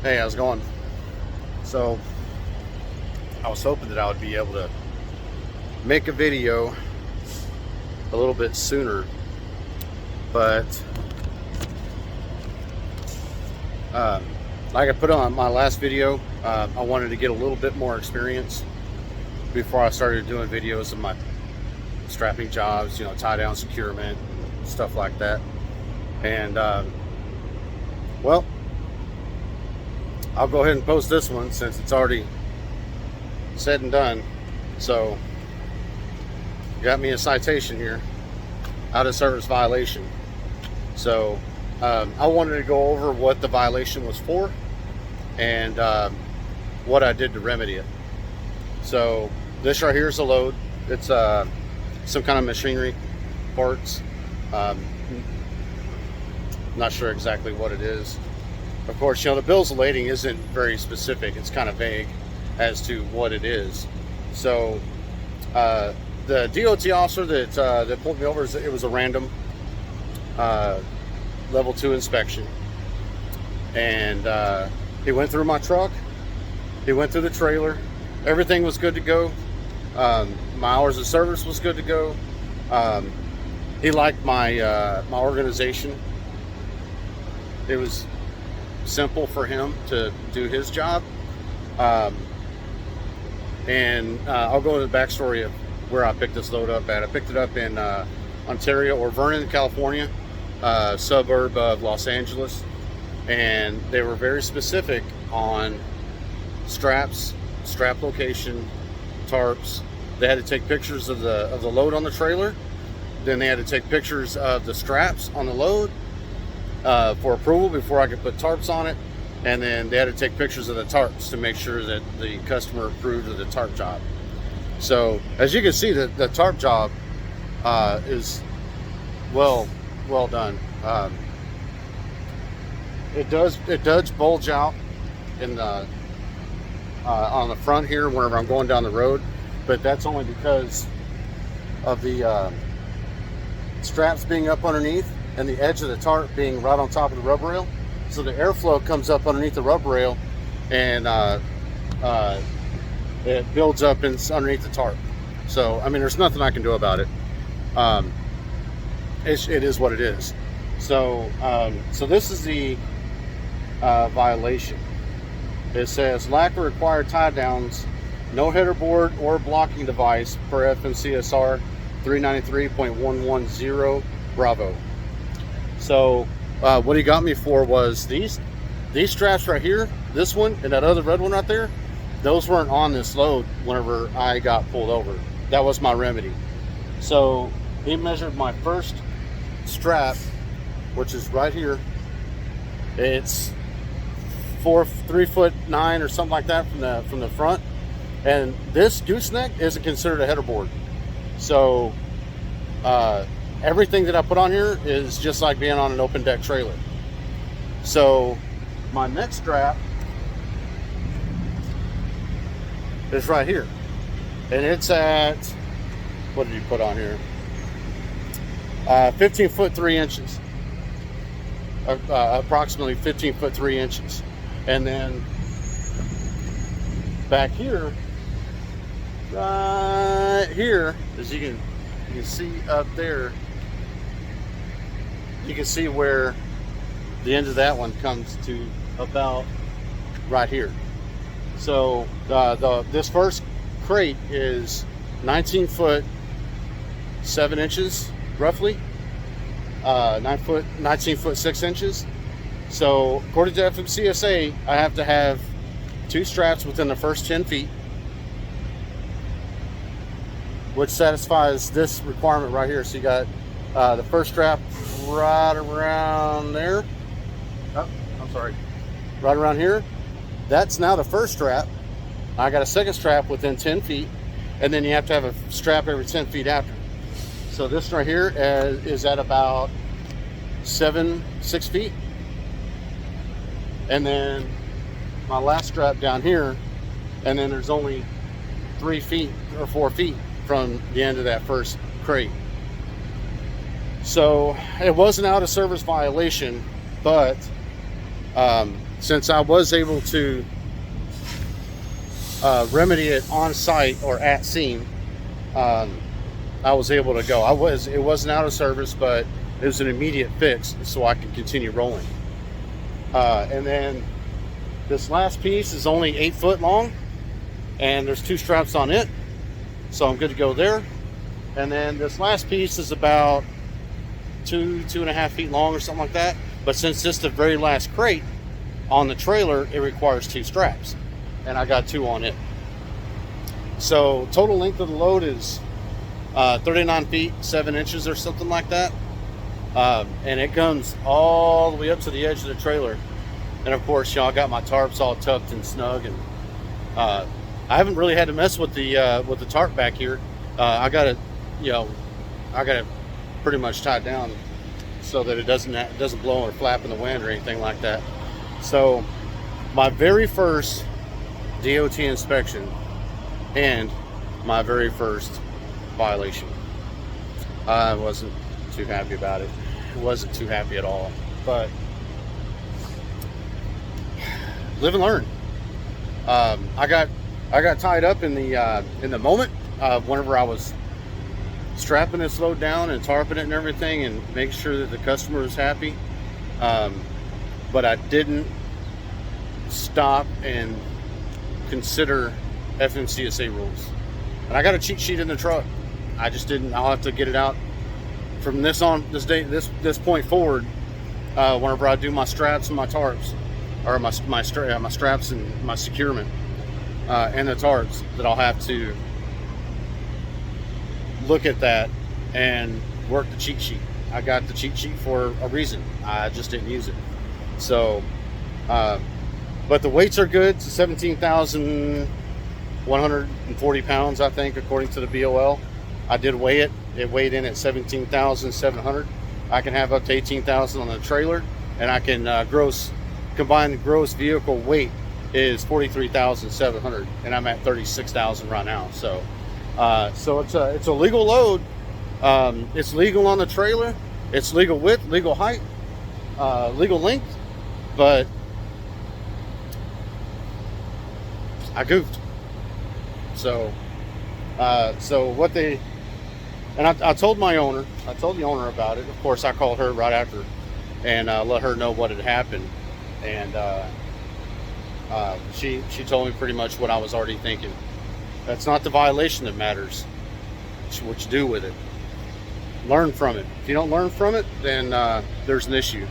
Hey, how's it going? So, I was hoping that I would be able to make a video a little bit sooner, but like I put on my last video, I wanted to get a little bit more experience before I started doing videos of my strapping jobs, tie down, securement, stuff like that. And well, I'll go ahead and post this one since it's already said and done. So, got me a citation here, out of service violation. So, I wanted to go over what the violation was for and what I did to remedy it. So, this right here is a load. It's some kind of machinery parts. Not sure exactly what it is. Of course, the bills of lading isn't very specific. It's kind of vague as to what it is. So the DOT officer that pulled me over, it was a random level 2 inspection. And he went through my truck. He went through the trailer. Everything was good to go. My hours of service was good to go. He liked my my organization. It was simple for him to do his job. And I'll go into the backstory of where I picked this load up at. I picked it up in Ontario, or Vernon, California, suburb of Los Angeles. And they were very specific on straps, strap location, tarps. They had to take pictures of the load on the trailer. Then they had to take pictures of the straps on the load for approval before I could put tarps on it. And then they had to take pictures of the tarps to make sure that the customer approved of the tarp job. So as you can see, the tarp job is well done. It does bulge out in the on the front here whenever I'm going down the road, but that's only because of the straps being up underneath and the edge of the tarp being right on top of the rubber rail. So the airflow comes up underneath the rubber rail, and it builds up underneath the tarp. So, I mean, there's nothing I can do about it. It is what it is. So, so this is the violation. It says lack of required tie downs, no header board or blocking device per FMCSR 393.110 Bravo. So what he got me for was these straps right here, this one and that other red one right there. Those weren't on this load whenever I got pulled over. That was my remedy. So he measured my first strap, which is right here. It's 3'9" or something like that from the front. And this gooseneck isn't considered a header board. So everything that I put on here is just like being on an open deck trailer. So my next strap is right here, and it's at, what did you put on here? 15 foot 3 inches, approximately 15 foot 3 inches. And then back here, right here, as you can see up there, you can see where the end of that one comes to about right here. So this first crate is 19 foot 7 inches roughly, 19 foot 6 inches. So according to FMCSA, I have to have 2 straps within the first 10 feet, which satisfies this requirement right here. So you got the first strap right around there. Oh, I'm sorry. Right around here. That's now the first strap. I got a second strap within 10 feet, and then you have to have a strap every 10 feet after. So this right here is at about 6 feet. And then my last strap down here, and then there's only 3 feet or 4 feet from the end of that first crate. So it was an out of service violation, but since I was able to remedy it on site or at scene, I was able to go. It wasn't out of service, but it was an immediate fix, so I could continue rolling. And then this last piece is only 8 foot long, and there's 2 straps on it, so I'm good to go there. And then this last piece is about 2.5 feet long or something like that. But since this is the very last crate on the trailer, it requires 2 straps, and I got 2 on it. So total length of the load is 39 feet 7 inches or something like that. And it comes all the way up to the edge of the trailer. And of course, I got my tarps all tucked and snug, and I haven't really had to mess with the tarp back here. I got it, I got it pretty much tied down so that it doesn't blow or flap in the wind or anything like that. So my very first DOT inspection and my very first violation. I wasn't too happy about it. I wasn't too happy at all, but live and learn. I got tied up in the moment whenever I was strapping this load down and tarping it and everything, and make sure that the customer was happy. But I didn't stop and consider FMCSA rules. And I got a cheat sheet in the truck. I just didn't. I'll have to get it out from this point forward. Whenever I do my straps and my tarps, or my straps and my securement and the tarps, that I'll have to look at that and work the cheat sheet. I got the cheat sheet for a reason. I just didn't use it. So, but the weights are good. It's 17,140 pounds, I think, according to the BOL. I did weigh it. It weighed in at 17,700. I can have up to 18,000 on the trailer, and I can combined gross vehicle weight is 43,700, and I'm at 36,000 right now. So, so it's a legal load. It's legal on the trailer. It's legal width, legal height, legal length, but I goofed. So, so what they, and I told my owner, I told the owner about it. Of course, I called her right after and let her know what had happened. And she told me pretty much what I was already thinking. That's not the violation that matters. It's what you do with it. Learn from it. If you don't learn from it, then there's an issue.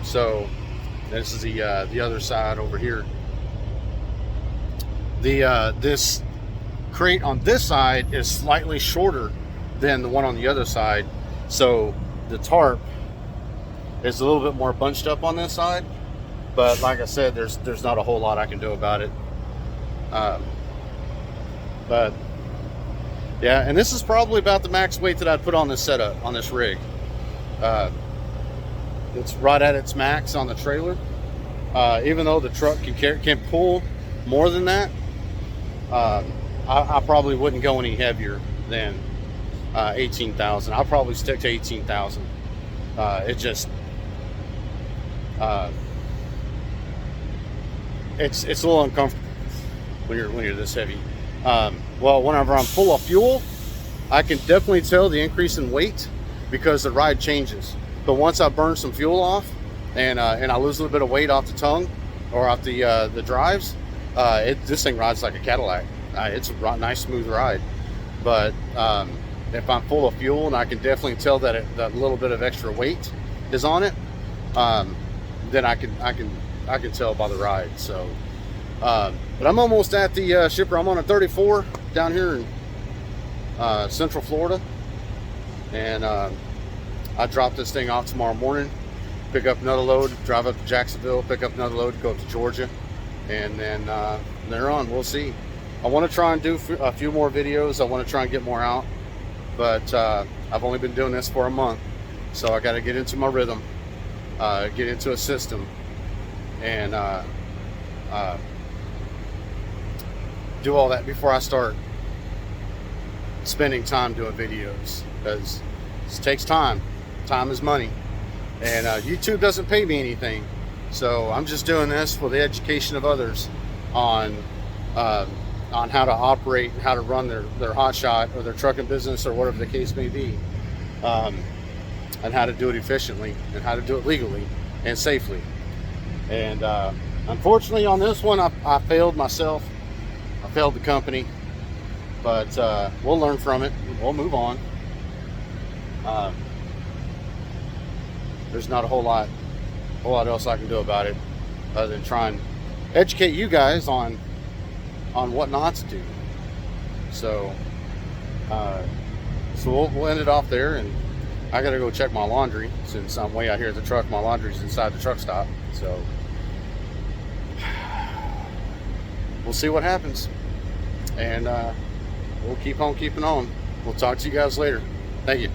So this is the other side over here. This crate on this side is slightly shorter than the one on the other side, so the tarp is a little bit more bunched up on this side. But like I said, there's not a whole lot I can do about it. But yeah, and this is probably about the max weight that I'd put on this setup, on this rig. It's right at its max on the trailer. Even though the truck can pull more than that, I probably wouldn't go any heavier than 18,000. I'll probably stick to 18,000. It just it's a little uncomfortable when you're this heavy. Well, whenever I'm full of fuel, I can definitely tell the increase in weight because the ride changes. But once I burn some fuel off and I lose a little bit of weight off the tongue or off the drives, this thing rides like a Cadillac. It's a nice smooth ride. But if I'm full of fuel and I can definitely tell that that little bit of extra weight is on it, then I can tell by the ride. So, but I'm almost at the shipper. I'm on a 34 down here in Central Florida, and I drop this thing off tomorrow morning, pick up another load, drive up to Jacksonville, pick up another load, go up to Georgia, and then they're on. We'll see. I want to try and do a few more videos. I want to try and get more out, but I've only been doing this for a month, so I got to get into my rhythm, get into a system, and do all that before I start spending time doing videos, because this takes time. Time is money, and YouTube doesn't pay me anything So I'm just doing this for the education of others on uh, on how to operate and how to run their hot shot or their trucking business or whatever the case may be, um, and how to do it efficiently and how to do it legally and safely. And unfortunately, on this one, I failed myself. I failed the company, but we'll learn from it. We'll move on. Um, there's not a whole lot else I can do about it other than try and educate you guys on what not to do. So we'll end it off there, and I gotta go check my laundry since I'm way out here at the truck. My laundry's inside the truck stop, so we'll see what happens, and we'll keep on keeping on. We'll talk to you guys later. Thank you.